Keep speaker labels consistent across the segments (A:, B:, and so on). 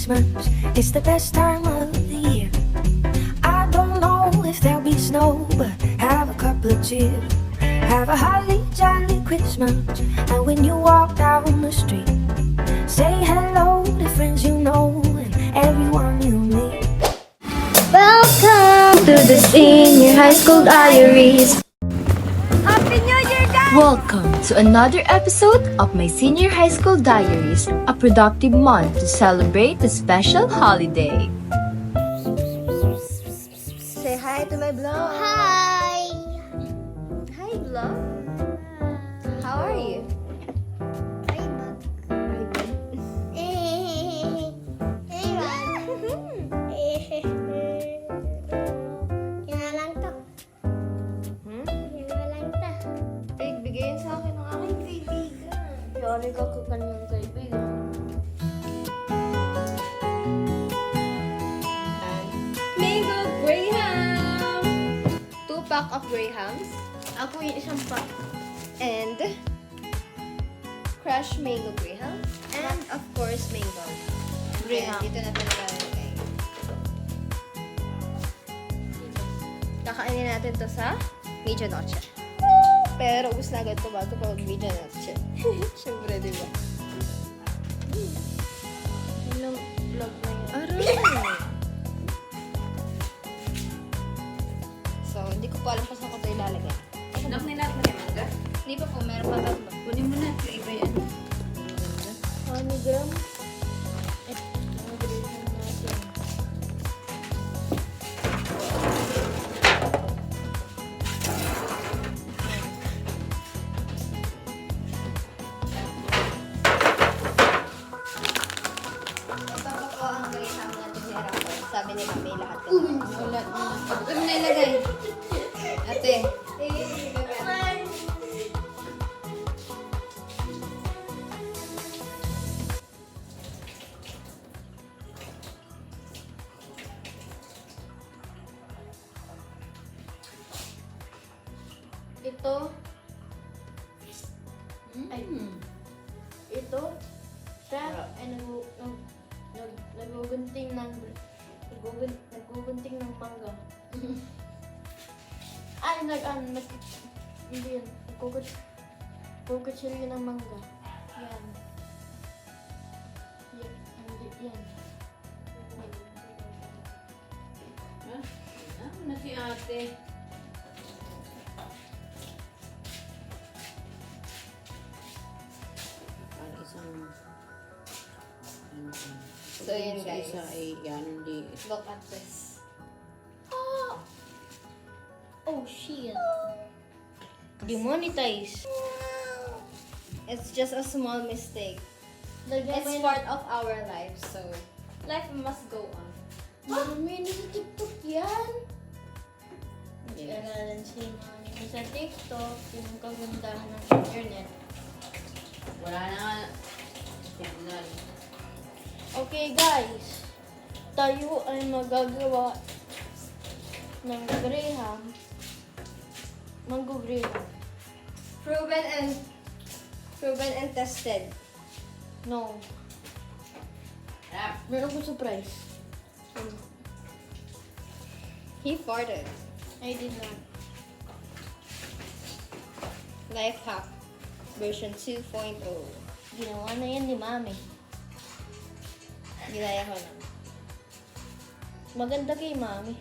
A: Christmas is the best time of the year. I don't know if there'll be snow, but have a couple of cheer. Have a holly jolly Christmas, and when you walk down the street, say hello to friends you know and everyone you meet. Welcome to the Senior High School Diaries.
B: Happy New Year, guys!
C: Welcome to another episode of my Senior High School Diaries, a productive month to celebrate the special holiday.
B: Say hi to my vlog.
D: Hi!
B: Hi, vlog. How are you?
D: Rainbow. Yan na lang to. Yan na lang to.
B: Bigayin sa akin ng aking kaibigan. Yari ka ka kanyang kaibigan. Mango Graham! 2 pack of Grahams. Ako yung isang pack. And crushed mango Graham. And of course, mango.
C: Graham.
B: Dito na talaga ilagay. Kakainin natin to sa medianoche. Pero ubus na agad to bago pa mag-medianoche. Siyempre, di ba? Ilang vlog na yun.
C: Aray!
B: So, hindi ko pa alam kung saan ko ito ilalagay.
E: Nak nilap mo yung mangga?
B: Hindi pa po, meron pa tatlo.
E: Kunin mo na. Yung iba yan.
B: Gram? Nag-reason natin. Ito pa po ang Graham natin ni Rafa. Sabi nila may lahat ka na.
E: Wala. Ano mo na ilagay? Ate.
B: Ito. Ay. Ito. Siya ay nagugunting ng mangga. Ay, hindi yan. Nagkukutsilyo ng mangga. Yan. Yan.
E: Ano na si ate? Para isang...
B: So, yun, guys.
E: Isa ay yan, hindi.
B: Look at this.
D: Oh, shit.
B: Demonetize. It's just a small mistake. It's part of our life, so life must go on.
D: Mami, nasa TikTok yan.
B: Yes.
D: Nag-aaral si Mami sa TikTok, yung kagandahan ng internet.
E: Wala na nga. Signal.
D: Okay guys, tayo ay magagawa ng Graham. Mango Graham.
B: Proven and tested.
D: No.
E: Rap.
D: Meron ko surprise.
B: He farted.
D: I did not.
B: Life hack version 2.0.
D: Ginawa na yan ni Mami.
B: Ginaya ko na.
D: Maganda kay Mami.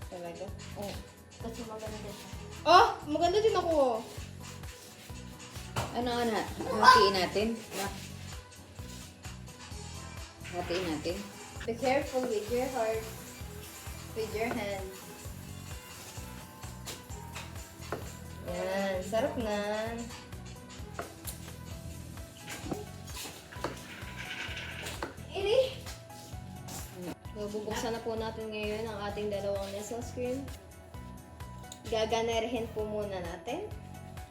B: Talaga.
D: Oo. Kasi maganda siya.
B: Oh! Maganda din ako.
E: Ano, hatiin natin? Hatiin natin.
B: Be careful with your heart. With your hands. Yan. Sarap na. So, bubuksan na po natin ngayon ang ating dalawang nestle screen. Gaganerihin po muna natin.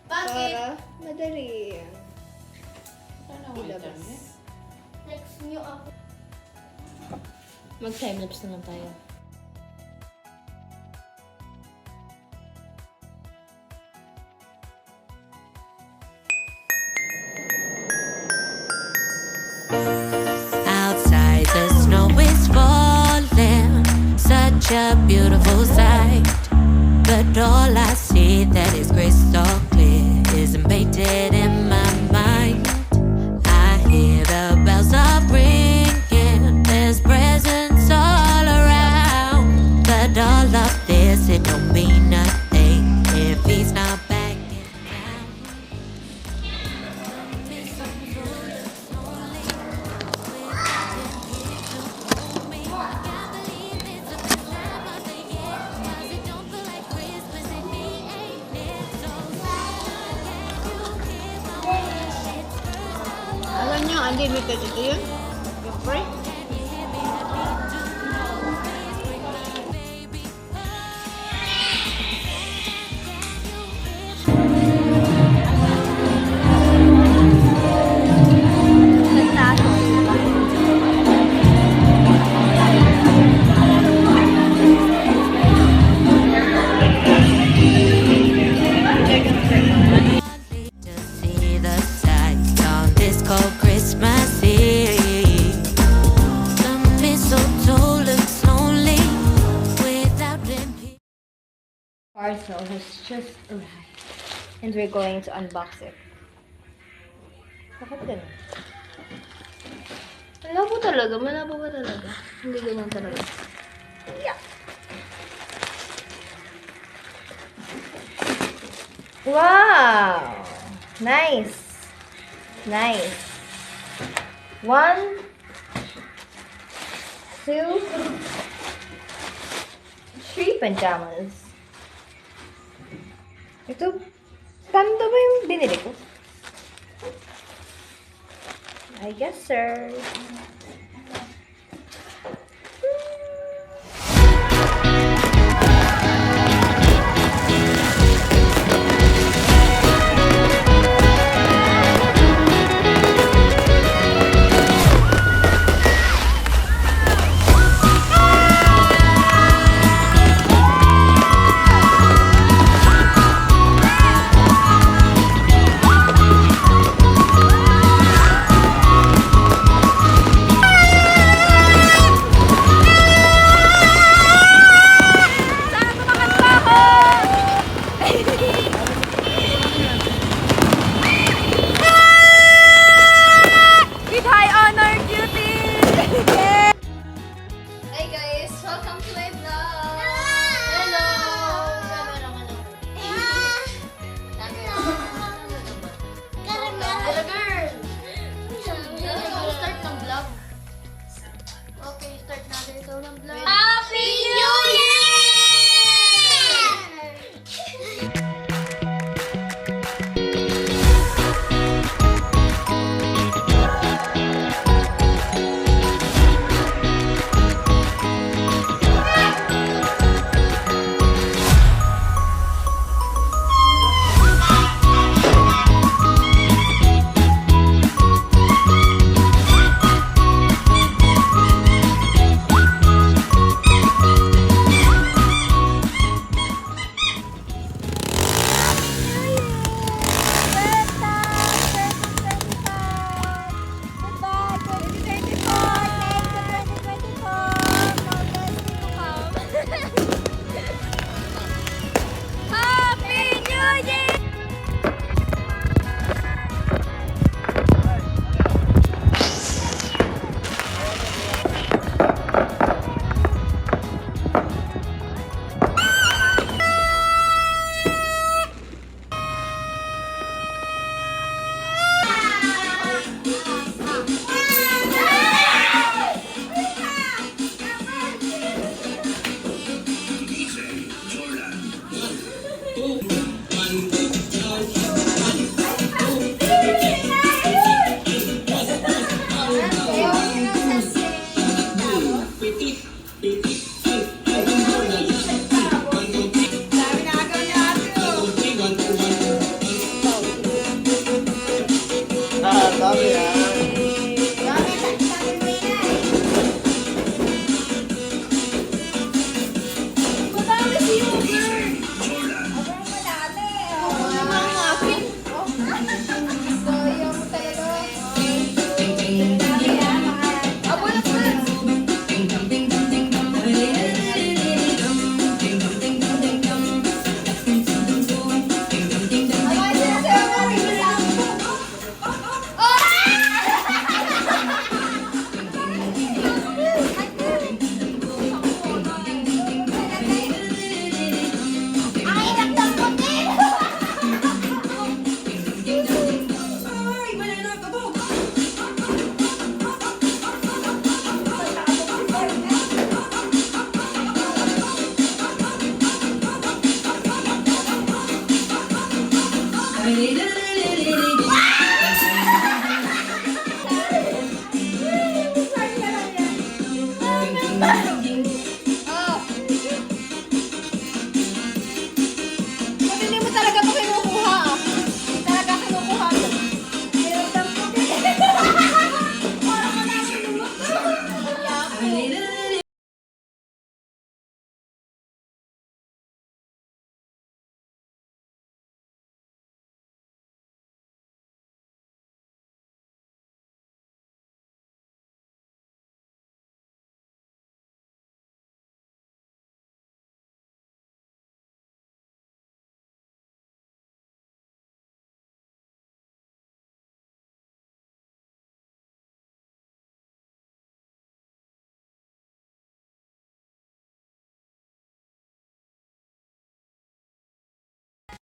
B: Para madali.
E: Ano
B: Ilabas.
D: Text niyo ako.
C: Mag-timelapse na lang tayo.
F: Outside the snow is such a beautiful sight. But all I see that is crystal clear isn't painted in my mind. I hear the bells are ringing, there's presents all around. But all of this, it don't mean nothing if he's not back in town.
E: Alam niyo, unlimited ito yun. Yung free.
F: To see the sights on this cold Christmas Eve. The mistletoe looks lonely without them.
B: Parcel has just arrived. And we're going to unbox it. Bakit ganun? Malabo talaga. Malabo ba talaga? Hindi ganun talaga. Yeah. Wow! Nice! Nice. 1, 2, 3 pajamas. Ito, tanda ba yung binili ko? I guess, sir. Hey guys, welcome to my vlog. Hello. Hello girl. Start ng vlog. Okay, start natin ito ng vlog.
D: Happy New Year!
A: me.